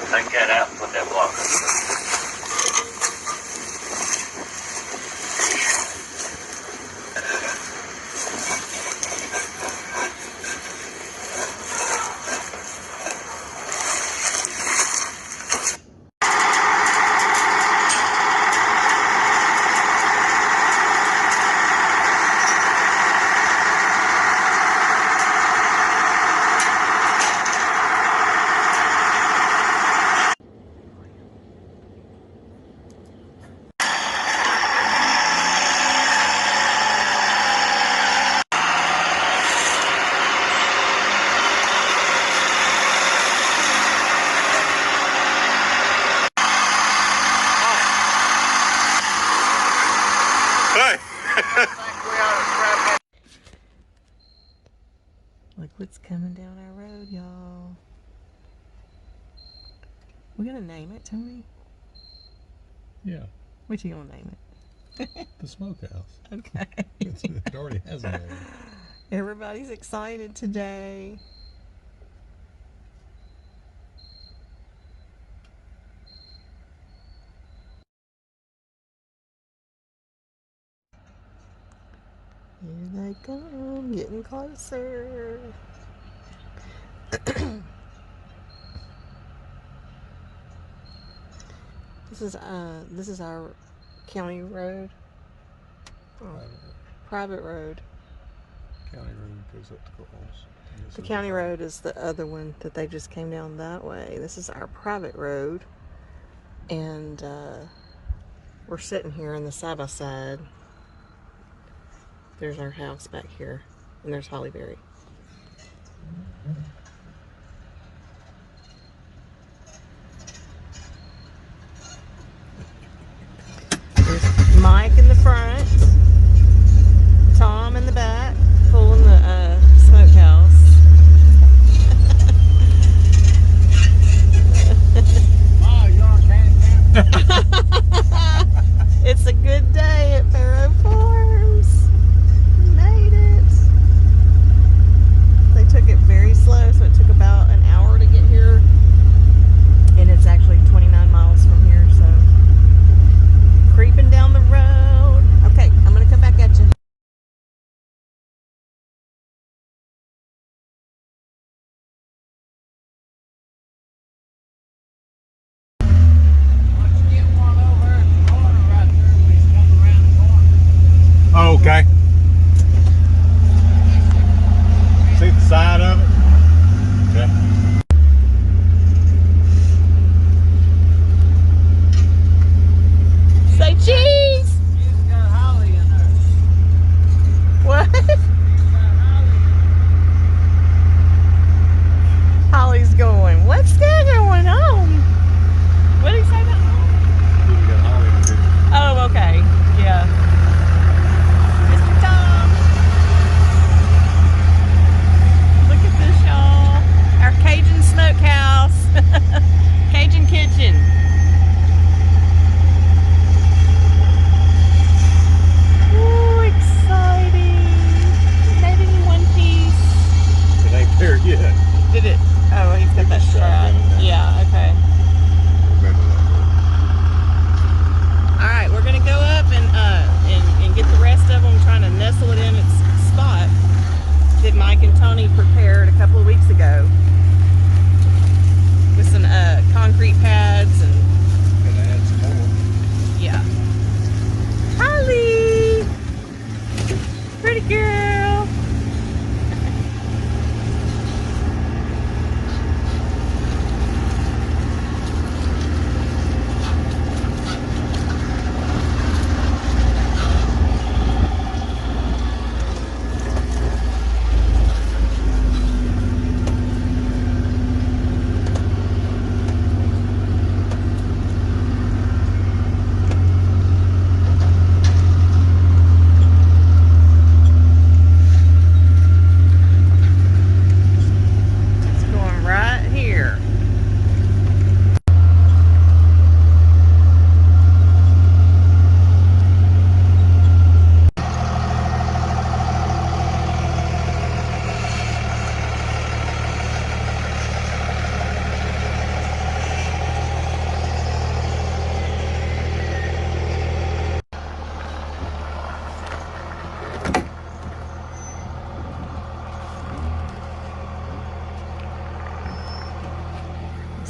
Take that out and put that blocker. Look what's coming down our road, y'all. We're gonna name it, Tony? Yeah. What you gonna name it? The Smokehouse. Okay. It already has a name. Everybody's excited today. Here they come, getting closer. This is our county road. Private road. County road goes up to Courthouse. The county road is the other one that they just came down that way. This is our private road, and we're sitting here on the side by side. There's our house back here, and there's Hollyberry. There's Mike in the front, Tom in the back, pulling the smokehouse. Oh, you're on camera. It's a good day at Ferro Farms. We made it. They took it very slow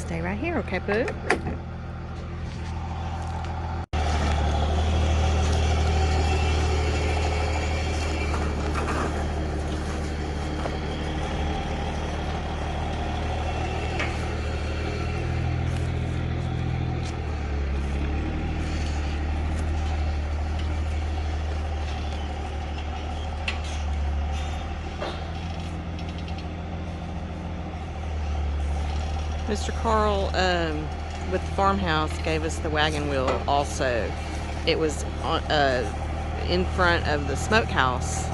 Stay right here, okay, Pooh? Mr. Carl with the farmhouse gave us the wagon wheel also. It was on, in front of the smokehouse.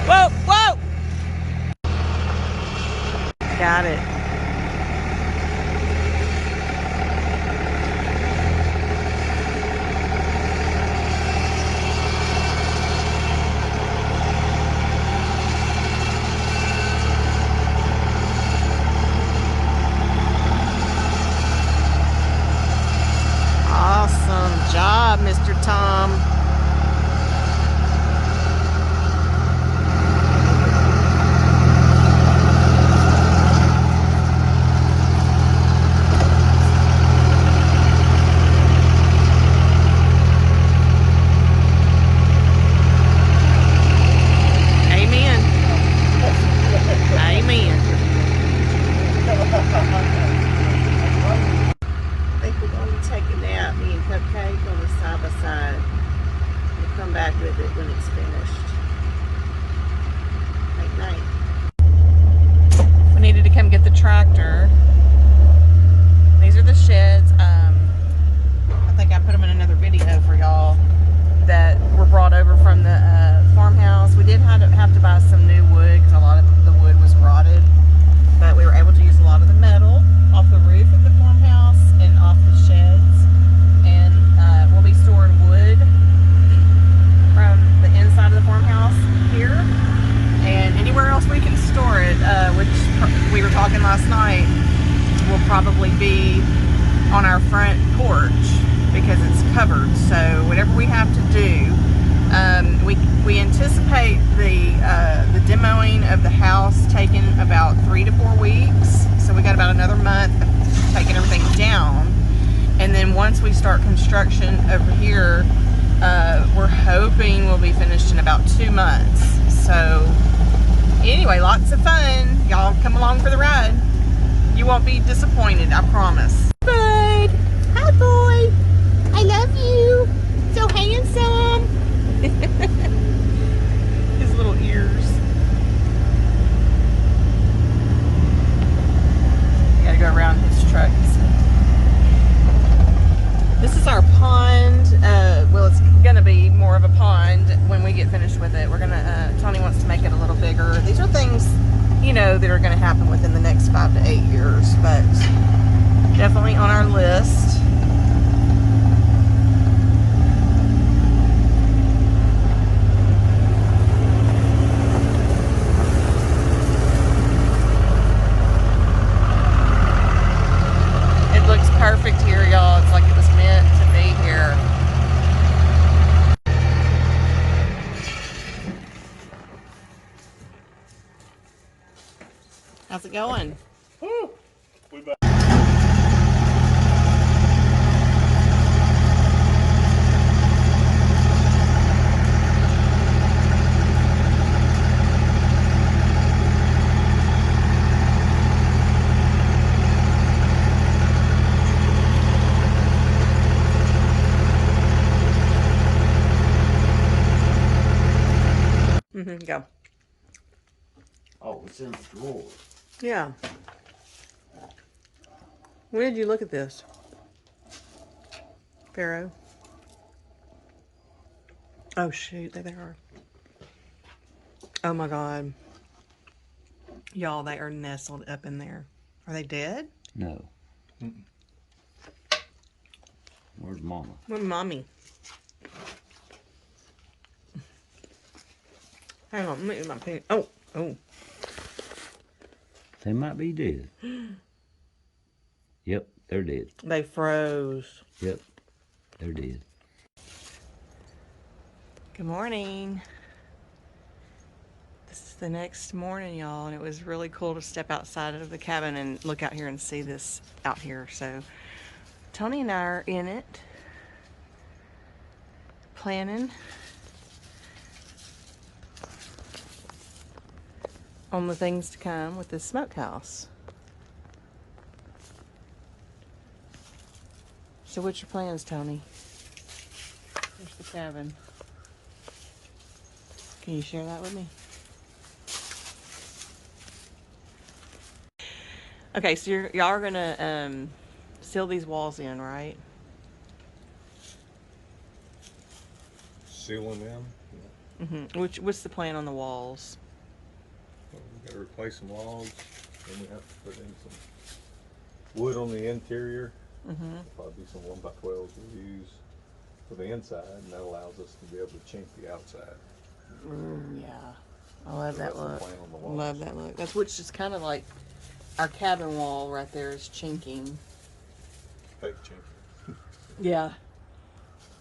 Whoa, whoa! Got it. Awesome job, Mr. Tom. With it when it's finished. Night. We needed to come get the tractor. These are the sheds. I think I put them in another video for y'all that were brought over from the farmhouse. We did have to buy some new wood because a lot of the wood was rotted, but we were able to use a lot of the metal off the roof of the farmhouse and off the sheds, and we'll be storing wood from the inside of the farmhouse here and anywhere else we can store it, which we were talking last night will probably be on our front porch because it's covered. So whatever we have to do, we anticipate the demoing of the house taking about 3 to 4 weeks. So we got about another month of taking everything down, and then once we start construction over here, we're hoping we'll be finished in about 2 months. So anyway, lots of fun. Y'all come along for the ride. You won't be disappointed, I promise. Bud, hi boy. I love you. So handsome. His little ears. I gotta go around his truck. This is our pond. Well, it's gonna be more of a pond when we get finished with it. We're gonna, Tony wants to make it a little bigger. These are things, you know, that are gonna happen within the next 5 to 8 years, but definitely on our list. It looks perfect here, y'all. It's like it was meant to be here. How's it going? Woo! We back. Go. Oh, it's in the drawer. Yeah. When did you look at this? Pharaoh? Oh, shoot. There they are. Oh, my God. Y'all, they are nestled up in there. Are they dead? No. Where's Mama? Where's Mommy? Hang on. Let me get my pen. Oh. Oh. They might be dead. Yep, they're dead. They froze. Yep, they're dead. Good morning. This is the next morning, y'all, and it was really cool to step outside of the cabin and look out here and see this out here. So Tony and I are in it, planning on the things to come with this smokehouse. So what's your plans, Tony? Here's the cabin. Can you share that with me? Okay, so y'all are gonna seal these walls in, right? Sealing them. What's the plan on the walls? Well, we got to replace some logs, and we have to put in some wood on the interior. Probably be some 1x12s we'll use for the inside, and that allows us to be able to chink the outside. Ooh, yeah. I love that that's the look. plan on the walls. Love that look. That's which is kind of like our cabin wall right there is chinking. Fake chinking. Yeah.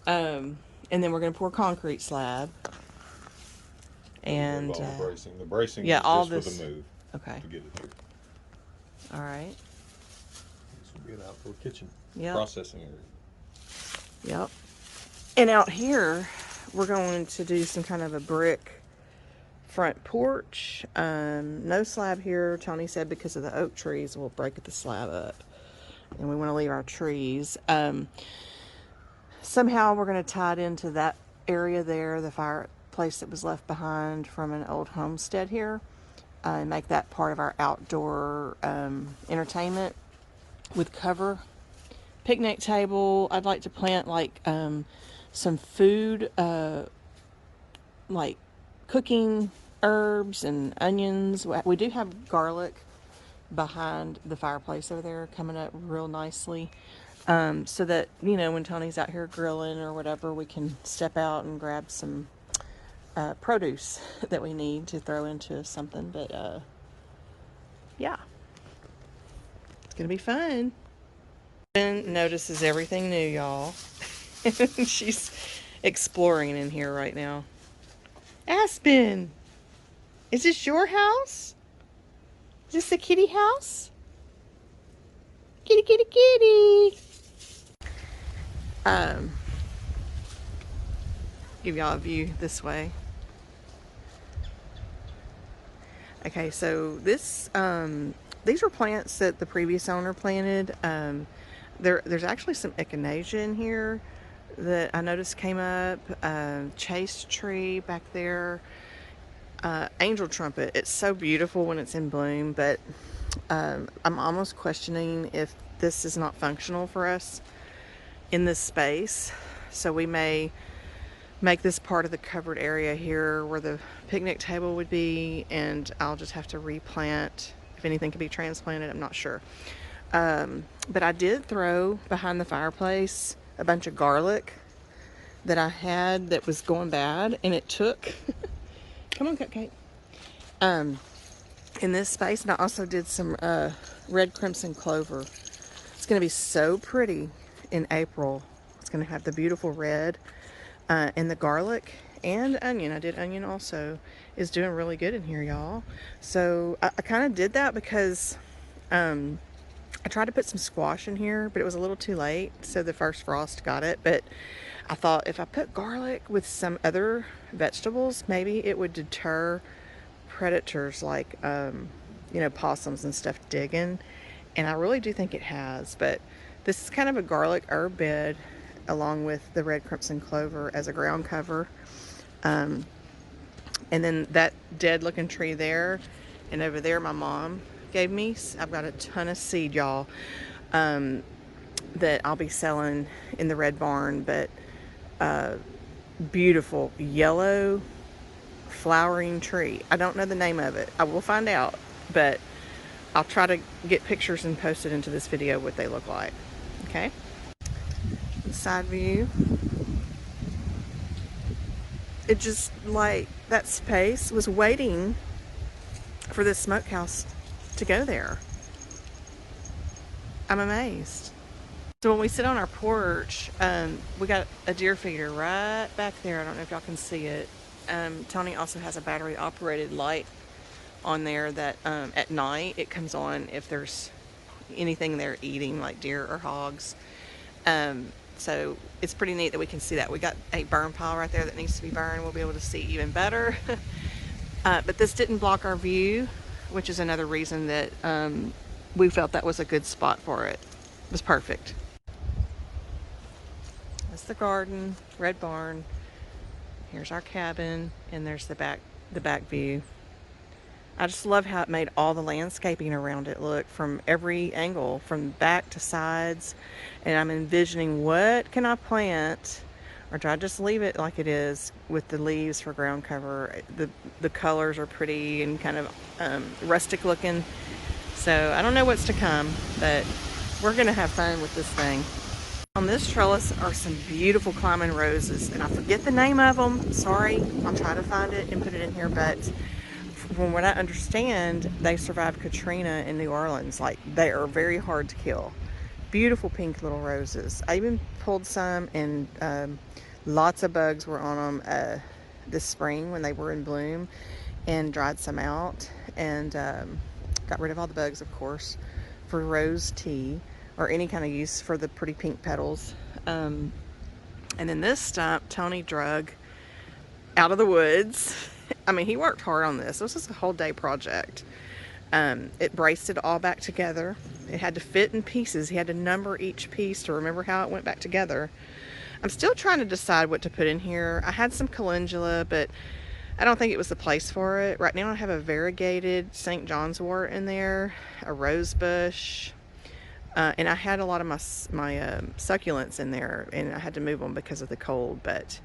And then we're gonna pour concrete slab. And all the bracing. The bracing yeah, is all just this. for the move Okay. to get it here. All right. This will be an outdoor kitchen. Yep. Processing area. Yep. And out here, we're going to do some kind of a brick front porch. No slab here. Tony said because of the oak trees, we'll break the slab up. And we want to leave our trees. Somehow we're going to tie it into that area there, the fireplace that was left behind from an old homestead here, and make that part of our outdoor entertainment with cover. Picnic table. I'd like to plant like some food, like cooking herbs and onions. We do have garlic behind the fireplace over there coming up real nicely. So that, you know, when Tony's out here grilling or whatever, we can step out and grab some produce that we need to throw into something. But yeah, it's gonna be fun. Ben notices everything new, y'all. She's exploring in here right now. Aspen, is this your house? Is this the kitty house? Kitty, kitty, kitty. Give y'all a view this way. Okay, so this these were plants that the previous owner planted. There's actually some echinacea in here that I noticed came up. Chase tree back there. Angel trumpet. It's so beautiful when it's in bloom, but I'm almost questioning if this is not functional for us in this space. So we may make this part of the covered area here where the picnic table would be, and I'll just have to replant. If anything can be transplanted, I'm not sure. But I did throw behind the fireplace a bunch of garlic that I had that was going bad, and it took come on, Cupcake. In this space, and I also did some red crimson clover. It's going to be so pretty in April. It's going to have the beautiful red, and the garlic and onion. I did onion also. Is doing really good in here, y'all. So I kind of did that because I tried to put some squash in here, but it was a little too late, so the first frost got it. But I thought if I put garlic with some other vegetables, maybe it would deter predators like you know, possums and stuff digging, and I really do think it has. But this is kind of a garlic herb bed along with the red crimson clover as a ground cover. And then that dead looking tree there, and over there my mom gave me. I've got a ton of seed, y'all, that I'll be selling in the red barn. But beautiful yellow flowering tree. I don't know the name of it. I will find out, but I'll try to get pictures and post it into this video what they look like. Okay. The side view. It just like that space was waiting for this smokehouse to go there. I'm amazed. So when we sit on our porch, we got a deer feeder right back there. I don't know if y'all can see it. Tony also has a battery operated light on there that at night it comes on if there's anything they're eating, like deer or hogs. So it's pretty neat that we can see that. We got a burn pile right there that needs to be burned. We'll be able to see even better. But this didn't block our view, which is another reason that we felt that was a good spot for it. It was perfect. That's the garden, red barn. Here's our cabin, and there's the back view. I just love how it made all the landscaping around it look from every angle, from back to sides. And I'm envisioning, what can I plant, or do I just leave it like it is with the leaves for ground cover? The colors are pretty and kind of rustic looking. So I don't know what's to come, but we're gonna have fun with this thing. On this trellis are some beautiful climbing roses, and I forget the name of them. Sorry, I'll try to find it and put it in here, but from what I understand, they survived Katrina in New Orleans. Like, they are very hard to kill. Beautiful pink little roses. I even pulled some, and lots of bugs were on them this spring when they were in bloom, and dried some out, and got rid of all the bugs, of course, for rose tea or any kind of use for the pretty pink petals. And then this stump Tony drug out of the woods. I mean, he worked hard on this. This was a whole day project. It braced it all back together. It had to fit in pieces. He had to number each piece to remember how it went back together. I'm still trying to decide what to put in here. I had some calendula, but I don't think it was the place for it. Right now I have a variegated St. John's wort in there, a rose bush, and I had a lot of my succulents in there, and I had to move them because of the cold, but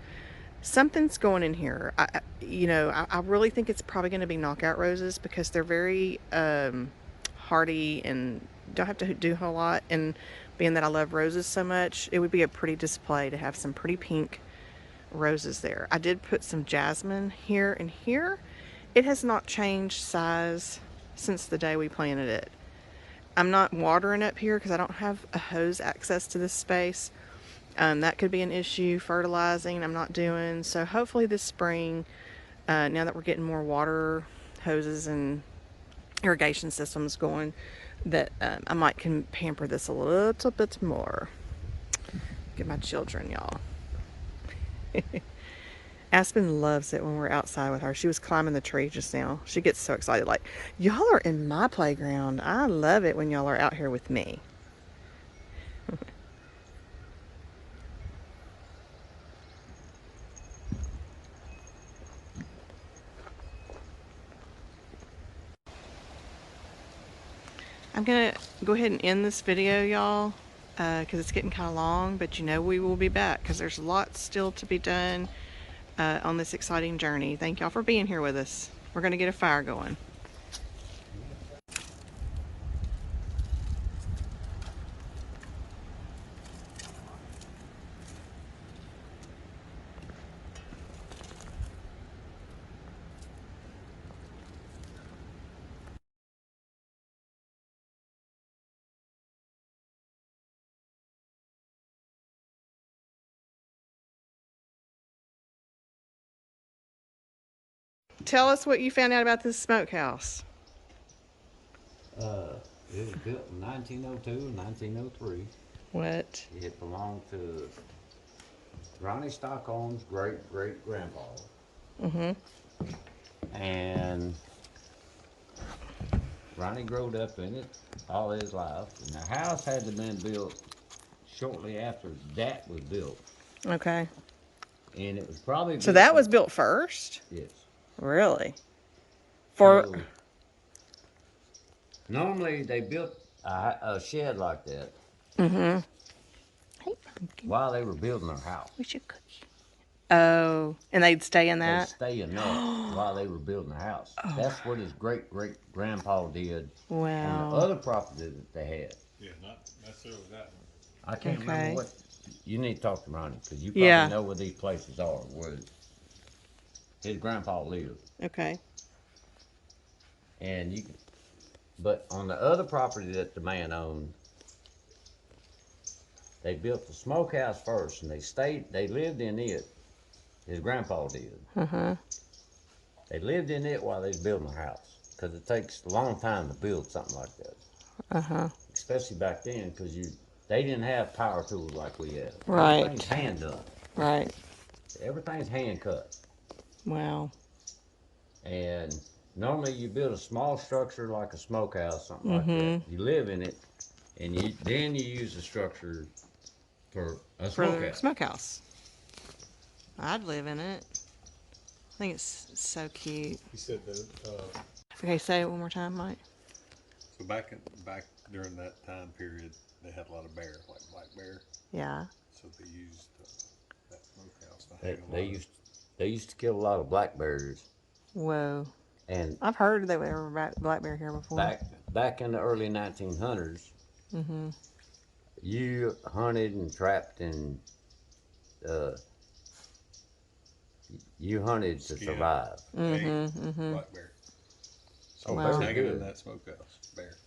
something's going in here. I really think it's probably going to be knockout roses because they're very hardy and don't have to do a whole lot. And being that I love roses so much, it would be a pretty display to have some pretty pink roses there. I did put some jasmine here and here. It has not changed size since the day we planted it. I'm not watering up here because I don't have a hose access to this space. That could be an issue. Fertilizing I'm not doing. So hopefully this spring, now that we're getting more water hoses and irrigation systems going, that I might can pamper this a little bit more. Get my children, y'all. Aspen loves it when we're outside with her. She was climbing the tree just now. She gets so excited, like, y'all are in my playground. I love it when y'all are out here with me. I'm gonna go ahead and end this video, y'all, because it's getting kind of long, but we will be back because there's lots still to be done on this exciting journey. Thank y'all for being here with us. We're gonna get a fire going. Tell us what you found out about this smokehouse. It was built in 1902 and 1903. What? It belonged to Ronnie Stockholm's great-great-grandpa. And Ronnie growed up in it all his life. And the house had to been built shortly after that was built. Okay. And it was probably So that was built first? Yes. Really? For So, normally they built a shed like that Hey, pumpkin. while they were building their house. We should cookie. Oh, and they'd stay in They that? stay in that while they were building their house. That's what his great great grandpa did on Wow. the other property that they had. Yeah, not necessarily that one. I can't Okay. remember what. You need to talk to Ronnie because you probably Yeah. know where these places are. Where his grandpa lived, Okay. and you. But on the other property that the man owned, they built the smokehouse first, and they lived in it. His grandpa did. They lived in it while they was building their house, because it takes a long time to build something like that. Especially back then, because they didn't have power tools like we have. Right. Everything's hand done. Right. Everything's hand cut. Wow. And normally you build a small structure like a smokehouse, something like that. You live in it, and then you use the structure for a For the smokehouse. smokehouse. I'd live in it. I think it's so cute. He said that. Okay, say it one more time, Mike. So back during that time period, they had a lot of bear, like black bear. Yeah. So they used that smokehouse to They, hang a they lot used they used to kill a lot of black bears, Whoa. and I've heard that there were black bear here before. back in the early 1900s, you hunted and trapped and you hunted to Skin. survive. Black bear. So Oh, he was very hanging in good. that smokehouse, bear.